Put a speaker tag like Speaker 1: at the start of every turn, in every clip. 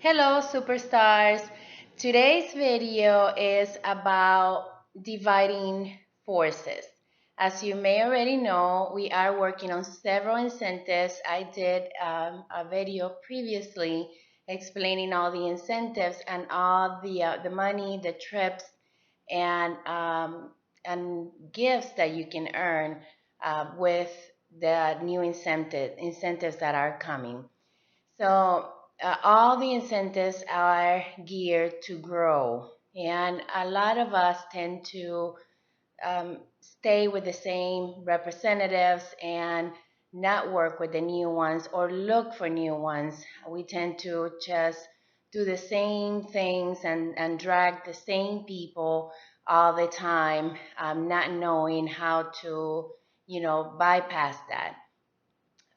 Speaker 1: Hello, superstars. Today's video is about dividing forces. As you may already know, we are working on several incentives. I did a video previously explaining all the incentives and all the money, the trips, and gifts that you can earn with the new incentives that are coming. So all the incentives are geared to grow, and a lot of us tend to stay with the same representatives and not work with the new ones or look for new ones. We tend to just do the same things and drag the same people all the time, not knowing how to, bypass that.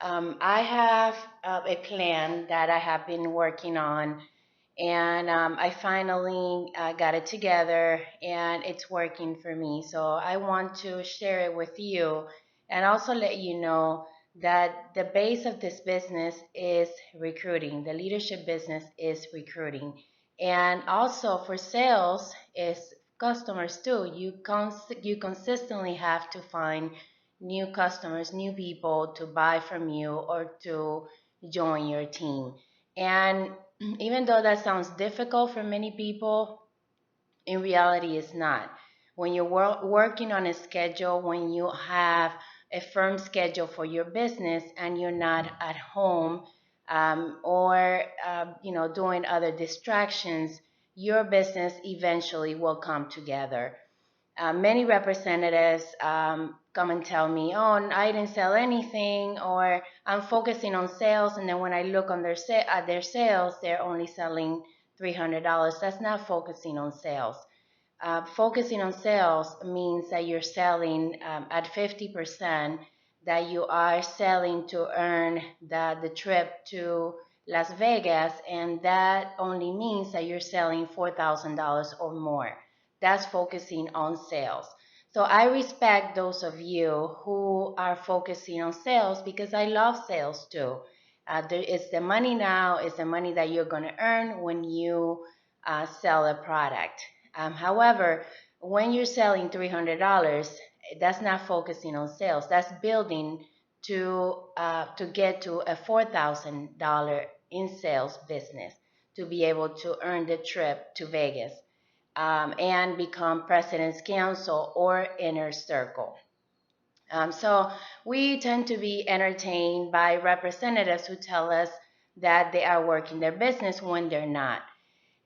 Speaker 1: I have a plan that I have been working on, and I finally got it together, and it's working for me. So I want to share it with you and also let you know that the base of this business is recruiting. The leadership business is recruiting. And also for sales is customers too. You consistently have to find new customers, new people to buy from you or to join your team. And even though that sounds difficult for many people, in reality, it's not. When you're working on a schedule, when you have a firm schedule for your business and you're not at home or doing other distractions, your business eventually will come together. Many representatives come and tell me, "Oh, I didn't sell anything," or "I'm focusing on sales," and then when I look on at their sales, they're only selling $300. That's not focusing on sales. Focusing on sales means that you're selling at 50%, that you are selling to earn the trip to Las Vegas, and that only means that you're selling $4,000 or more. That's focusing on sales. So I respect those of you who are focusing on sales because I love sales too. It's the money now, it's the money that you're going to earn when you sell a product. However, when you're selling $300, that's not focusing on sales. That's building to get to a $4,000 in sales business to be able to earn the trip to Vegas and become President's Council or Inner Circle. So we tend to be entertained by representatives who tell us that they are working their business when they're not.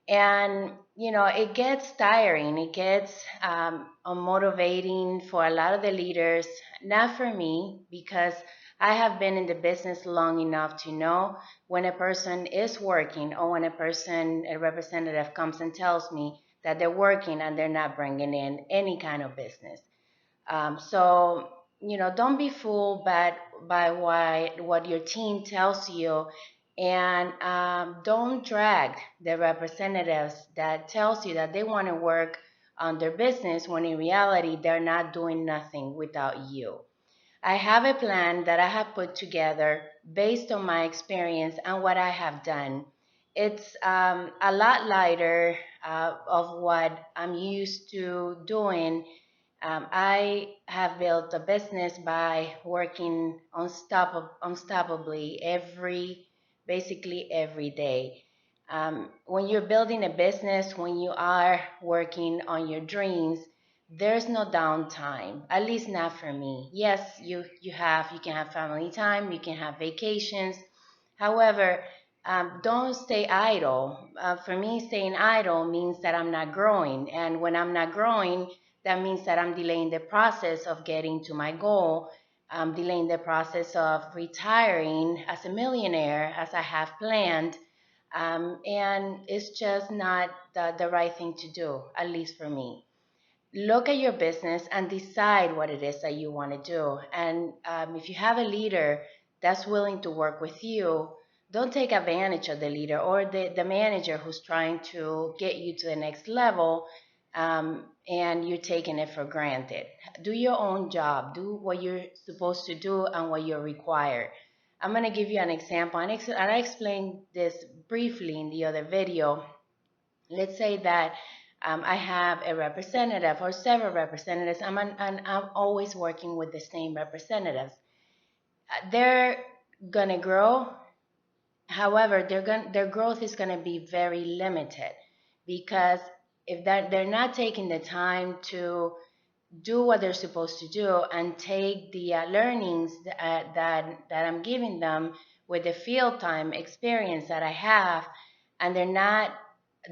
Speaker 1: And, it gets tiring. It gets unmotivating for a lot of the leaders, not for me, because I have been in the business long enough to know when a person is working or when a representative comes and tells me that they're working and they're not bringing in any kind of business. So, don't be fooled by what your team tells you, and don't drag the representatives that tells you that they want to work on their business when in reality they're not doing nothing without you. I have a plan that I have put together based on my experience and what I have done. It's a lot lighter of what I'm used to doing. I have built a business by working unstoppably basically every day. When you're building a business, when you are working on your dreams, there's no downtime, at least not for me. Yes, you can have family time, you can have vacations. However, don't stay idle. For me, staying idle means that I'm not growing, and when I'm not growing, that means that I'm delaying the process of getting to my goal. I'm delaying the process of retiring as a millionaire as I have planned. And it's just not the right thing to do, at least for me. Look at your business and decide what it is that you want to do. And if you have a leader that's willing to work with you, don't take advantage of the leader or the manager who's trying to get you to the next level, and you're taking it for granted. Do your own job. Do what you're supposed to do and what you're required. I'm going to give you an example, and I explained this briefly in the other video, let's say that I have a representative or several representatives, and I'm always working with the same representatives. They're gonna grow. However, their growth is gonna be very limited because if they're not taking the time to do what they're supposed to do and take the learnings that I'm giving them with the field time experience that I have, and they're not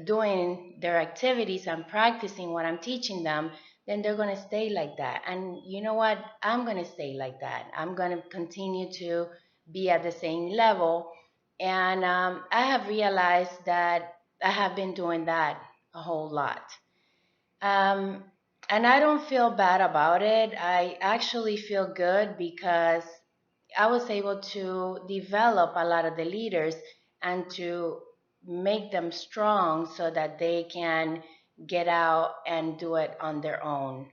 Speaker 1: doing their activities and practicing what I'm teaching them, then they're going to stay like that. And you know what? I'm going to stay like that. I'm going to continue to be at the same level. And I have realized that I have been doing that a whole lot. Um, and I don't feel bad about it. I actually feel good because I was able to develop a lot of the leaders and to make them strong so that they can get out and do it on their own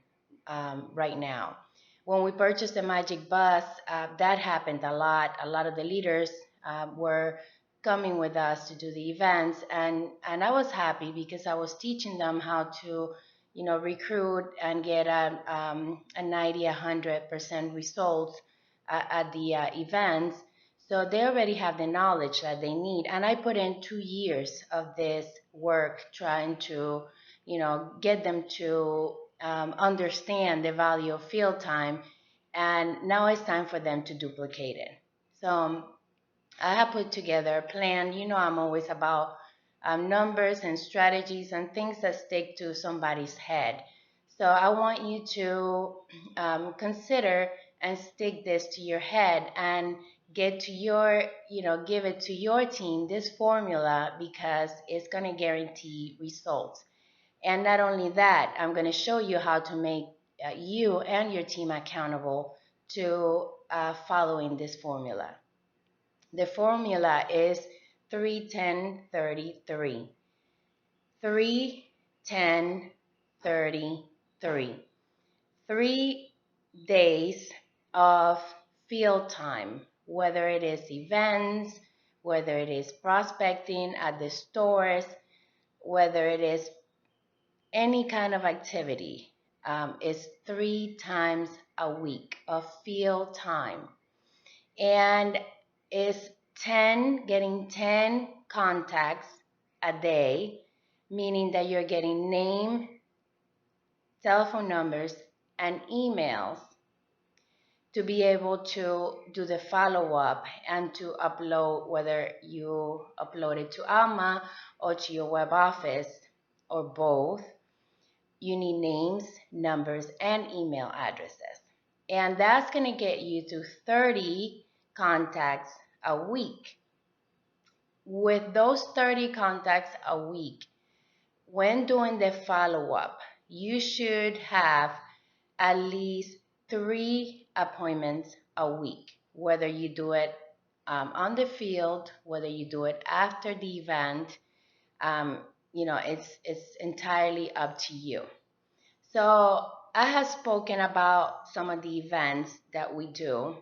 Speaker 1: right now. When we purchased the Magic Bus, that happened a lot. A lot of the leaders were coming with us to do the events, and I was happy because I was teaching them how to, recruit and get a 90, 100% results at the events. So they already have the knowledge that they need. And I put in 2 years of this work trying to, get them to understand the value of field time. And now it's time for them to duplicate it. So I have put together a plan. I'm always about numbers and strategies and things that stick to somebody's head. So I want you to consider and stick this to your head and get to your, give it to your team, this formula, because it's going to guarantee results. And not only that, I'm going to show you how to make you and your team accountable to following this formula. The formula is 3-10-33. 3-10-33. 3 days of field time, whether it is events, whether it is prospecting at the stores, whether it is any kind of activity, is 3 times a week of field time. And is getting 10 contacts a day, meaning that you're getting name, telephone numbers, and emails to be able to do the follow-up and to upload, whether you upload it to Alma or to your web office or both. You need names, numbers, and email addresses. And that's going to get you to 30 contacts a week. With those 30 contacts a week, when doing the follow-up, you should have at least 3 appointments a week, whether you do it on the field, whether you do it after the event. It's entirely up to you. So I have spoken about some of the events that we do.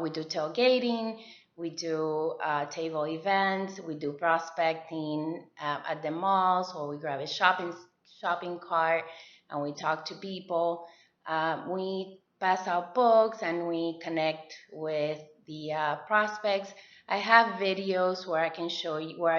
Speaker 1: We do tailgating, we do table events, we do prospecting at the malls, or we grab a shopping cart and we talk to people. We pass out books and we connect with the prospects. I have videos where I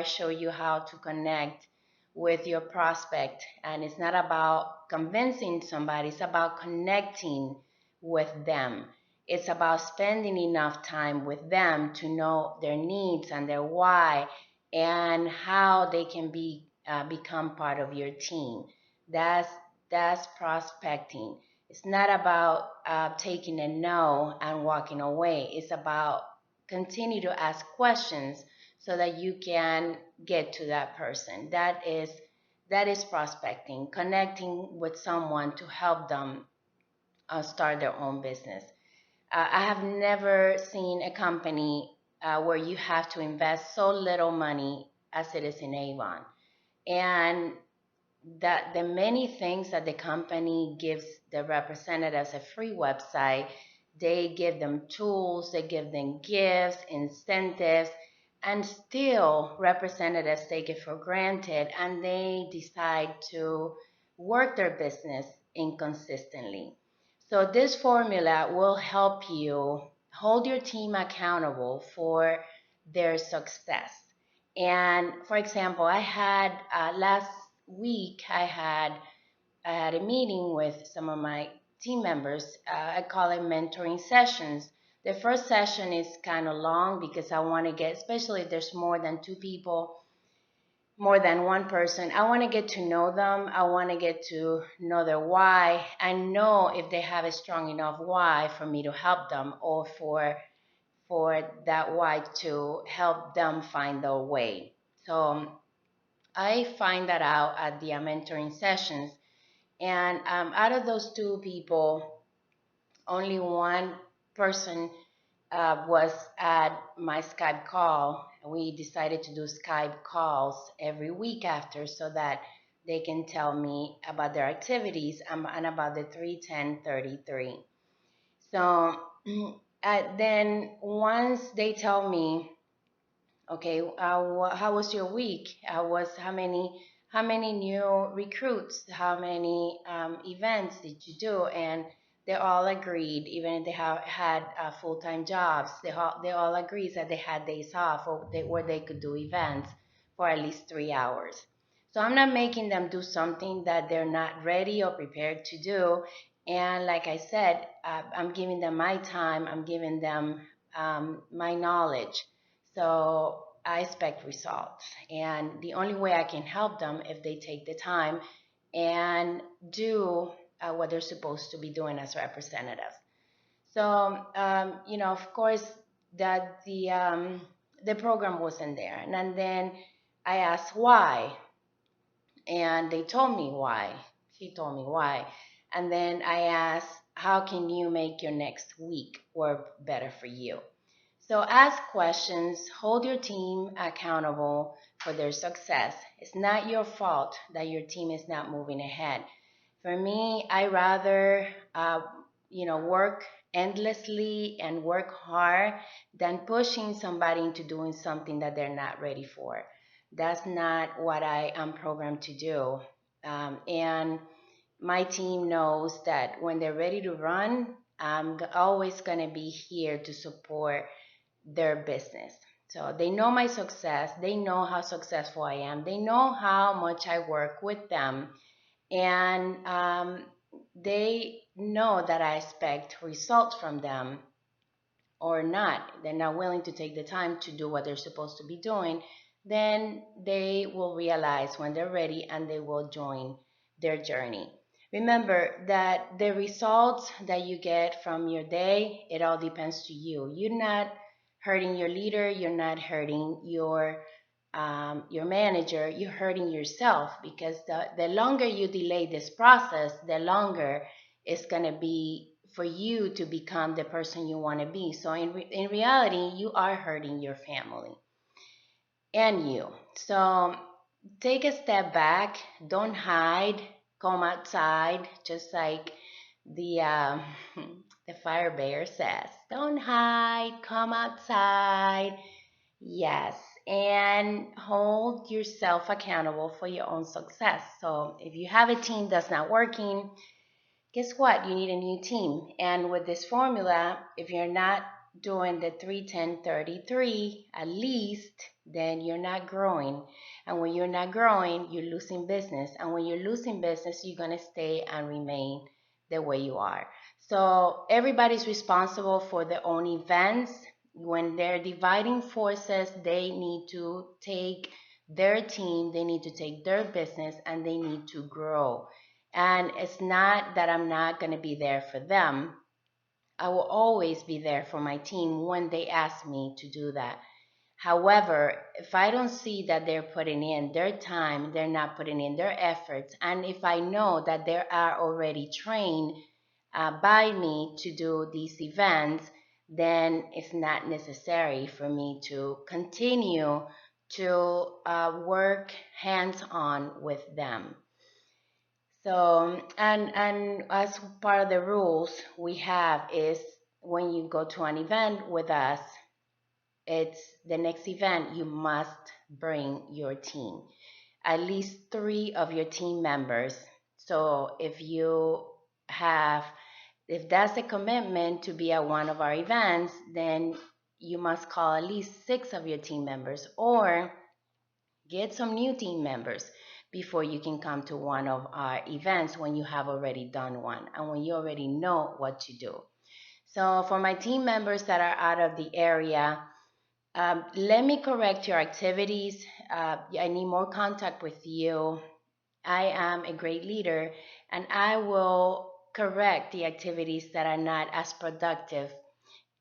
Speaker 1: show you how to connect with your prospect, and it's not about convincing somebody, it's about connecting with them. It's about spending enough time with them to know their needs and their why and how they can become part of your team. That's prospecting. It's not about taking a no and walking away. It's about continue to ask questions so that you can get to that person. That is prospecting, connecting with someone to help them start their own business. I have never seen a company where you have to invest so little money as it is in Avon. And that the many things that the company gives the representatives, a free website, they give them tools, they give them gifts, incentives, and still representatives take it for granted and they decide to work their business inconsistently. So this formula will help you hold your team accountable for their success. And for example, I had last week I had a meeting with some of my team members. I call it mentoring sessions. The first session is kind of long because I want to get, especially if there's more than two people, more than one person, I want to get to know them. I want to get to know their why and know if they have a strong enough why for me to help them or for that why to help them find their way. So I find that out at the mentoring sessions. And out of those two people, only one person was at my Skype call. We decided to do Skype calls every week after so that they can tell me about their activities and about the 31033. So then once they tell me, okay, how was your week? How many new recruits? How many events did you do? And they all agreed, even if they have had full-time jobs, they all agreed that they had days off where they could do events for at least 3 hours. So I'm not making them do something that they're not ready or prepared to do. And like I said, I'm giving them my time. I'm giving them my knowledge. So I expect results. And the only way I can help them if they take the time and do what they're supposed to be doing as representatives. So, of course, that the program wasn't there. And then I asked why, and they told me why. She told me why. And then I asked, how can you make your next week work better for you? So ask questions, hold your team accountable for their success. It's not your fault that your team is not moving ahead. For me, I rather, work endlessly and work hard than pushing somebody into doing something that they're not ready for. That's not what I am programmed to do. And my team knows that when they're ready to run, I'm always going to be here to support their business. So they know my success. They know how successful I am. They know how much I work with them. And they know that I expect results from them or not. They're not willing to take the time to do what they're supposed to be doing. Then they will realize when they're ready and they will join their journey. Remember that the results that you get from your day, it all depends to you. You're not hurting your leader. You're not hurting your manager. You're hurting yourself because the longer you delay this process, the longer it's going to be for you to become the person you want to be. So in reality, you are hurting your family and you. So take a step back. Don't hide. Come outside, just like the the fire bear says. Don't hide. Come outside. Yes, and hold yourself accountable for your own success. So if you have a team that's not working, guess what? You need a new team. And with this formula, if you're not doing the 31033 at least, then you're not growing. And when you're not growing, you're losing business. And when you're losing business, you're going to stay and remain the way you are. So everybody's responsible for their own events. When they're dividing forces, they need to take their team, they need to take their business, and they need to grow. And it's not that I'm not going to be there for them. I will always be there for my team when they ask me to do that. However, if I don't see that they're putting in their time, they're not putting in their efforts, and if I know that they are already trained by me to do these events, then it's not necessary for me to continue to work hands-on with them. So, and as part of the rules we have is when you go to an event with us, it's the next event, you must bring your team, at least 3 of your team members. So have, if that's a commitment to be at one of our events, then you must call at least 6 of your team members, or get some new team members before you can come to one of our events when you have already done one and when you already know what to do. So for my team members that are out of the area, let me correct your activities. I need more contact with you. I am a great leader, and I will correct the activities that are not as productive.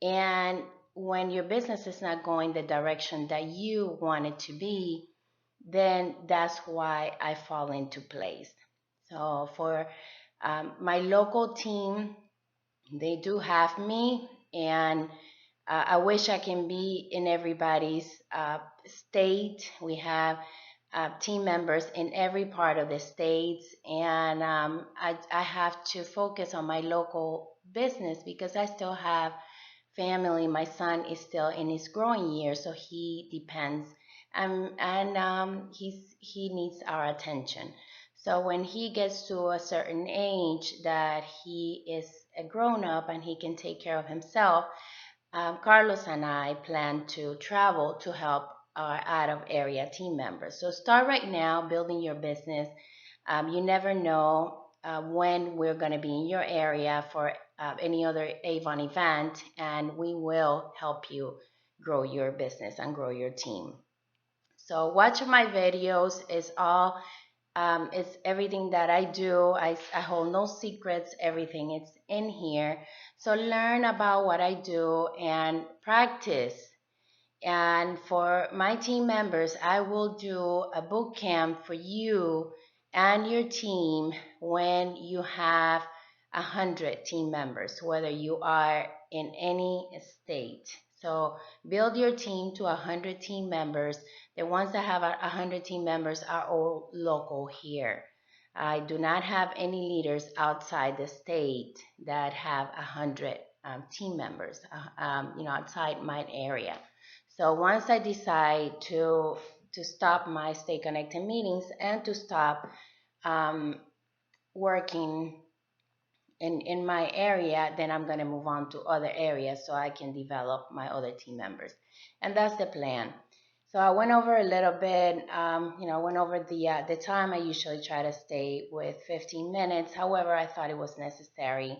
Speaker 1: And when your business is not going the direction that you want it to be, then that's why I fall into place. So for my local team, they do have me, and I wish I can be in everybody's state. We have team members in every part of the states, and I have to focus on my local business because I still have family. My son is still in his growing years, so he depends, and he needs our attention. So when he gets to a certain age that he is a grown up and he can take care of himself, Carlos and I plan to travel to help our out of area team members. So start right now building your business. You never know when we're going to be in your area for any other Avon event, and we will help you grow your business and grow your team. So watch my videos. It's everything that I do. I hold no secrets. Everything is in here. So learn about what I do and practice. And for my team members, I will do a boot camp for you and your team when you have 100 team members, whether you are in any state. So build your team to 100 team members. The ones that have 100 team members are all local here. I do not have any leaders outside the state that have 100 team members, outside my area. So once I decide to stop my Stay Connected meetings and to stop um, working in my area, then I'm going to move on to other areas so I can develop my other team members. And that's the plan. So I went over a little bit, went over the time. I usually try to stay with 15 minutes. However, I thought it was necessary.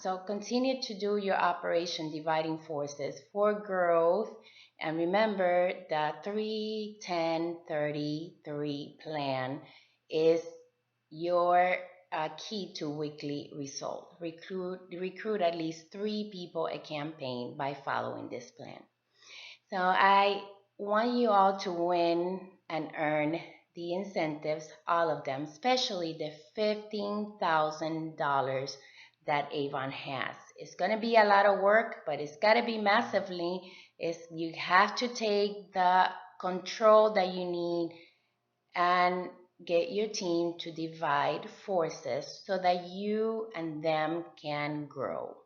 Speaker 1: So continue to do your Operation Dividing Forces for growth. And remember that 3-10-30-3 plan is your key to weekly result. Recruit at least 3 people a campaign by following this plan. So I want you all to win and earn the incentives, all of them, especially the $15,000 that Avon has. It's going to be a lot of work, but it's got to be massively. You have to take the control that you need and get your team to divide forces so that you and them can grow.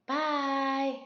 Speaker 1: Bye.